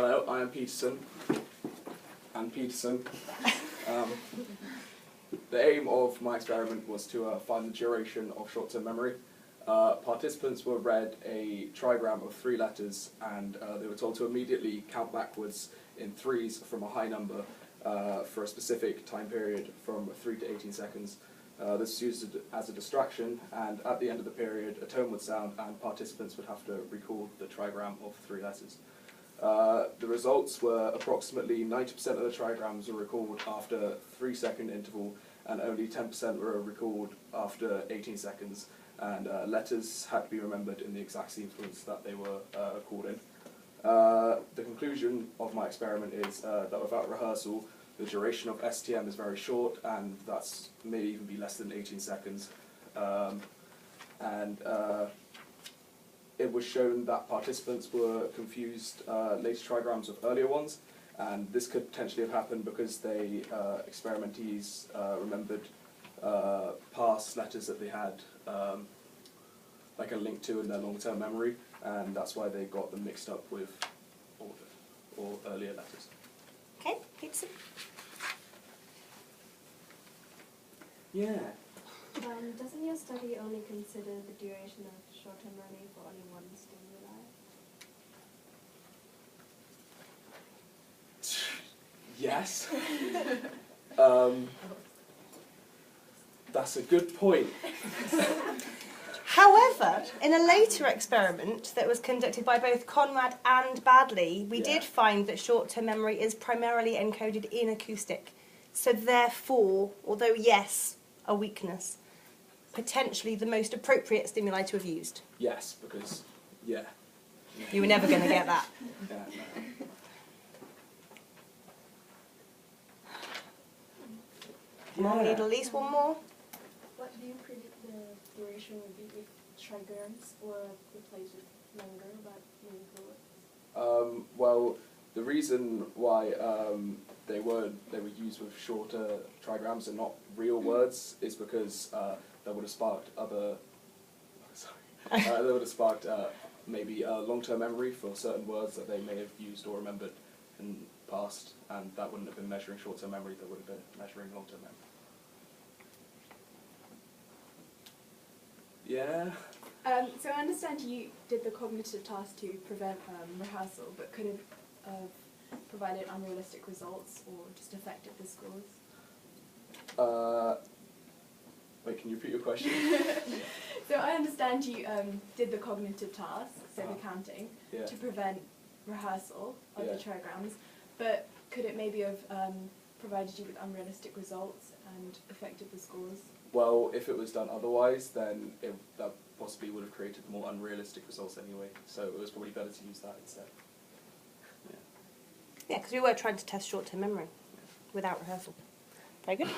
Hello, I am Peterson, and Peterson. The aim of my experiment was to find the duration of short-term memory. Participants were read a trigram of 3 letters, and they were told to immediately count backwards in threes from a high number for a specific time period from 3 to 18 seconds. This was used as a distraction, and at the end of the period a tone would sound and participants would have to recall the trigram of 3 letters. The results were approximately 90% of the trigrams were recalled after a 3-second interval, and only 10% were recalled after 18 seconds, and letters had to be remembered in the exact sequence that they were called in. The conclusion of my experiment is that without rehearsal, the duration of STM is very short, and that's may even be less than 18 seconds. It was shown that participants were confused later trigrams with earlier ones, and this could potentially have happened because they experimentees remembered past letters that they had like a link to in their long-term memory, and that's why they got them mixed up with or earlier letters. Okay, Peterson. Yeah. Doesn't your study only consider the duration of short-term memory for only one stimuli? Yes. That's a good point. However, in a later experiment that was conducted by both Conrad and Badley, we did find that short-term memory is primarily encoded in acoustic. So therefore, although yes, a weakness, potentially the most appropriate stimuli to have used. Yes, because, yeah. You were never going to get that. Yeah, no. We need at least one more. What do you predict the duration would be if trigrams were replaced with longer but meaningful words? Well, the reason why they were used with shorter trigrams and not real words is because that would have sparked other. That would have sparked maybe long-term memory for certain words that they may have used or remembered in the past, and that wouldn't have been measuring short-term memory. That would have been measuring long-term memory. Yeah. So I understand you did the cognitive task to prevent rehearsal, but could it have provided unrealistic results or just affected the scores? Wait, can you repeat your question? So I understand you did the cognitive task, so the counting, to prevent rehearsal of the trigrams, but could it maybe have provided you with unrealistic results and affected the scores? Well, if it was done otherwise, then that possibly would have created more unrealistic results anyway, so it was probably better to use that instead. Yeah, because we were trying to test short-term memory without rehearsal. Very good.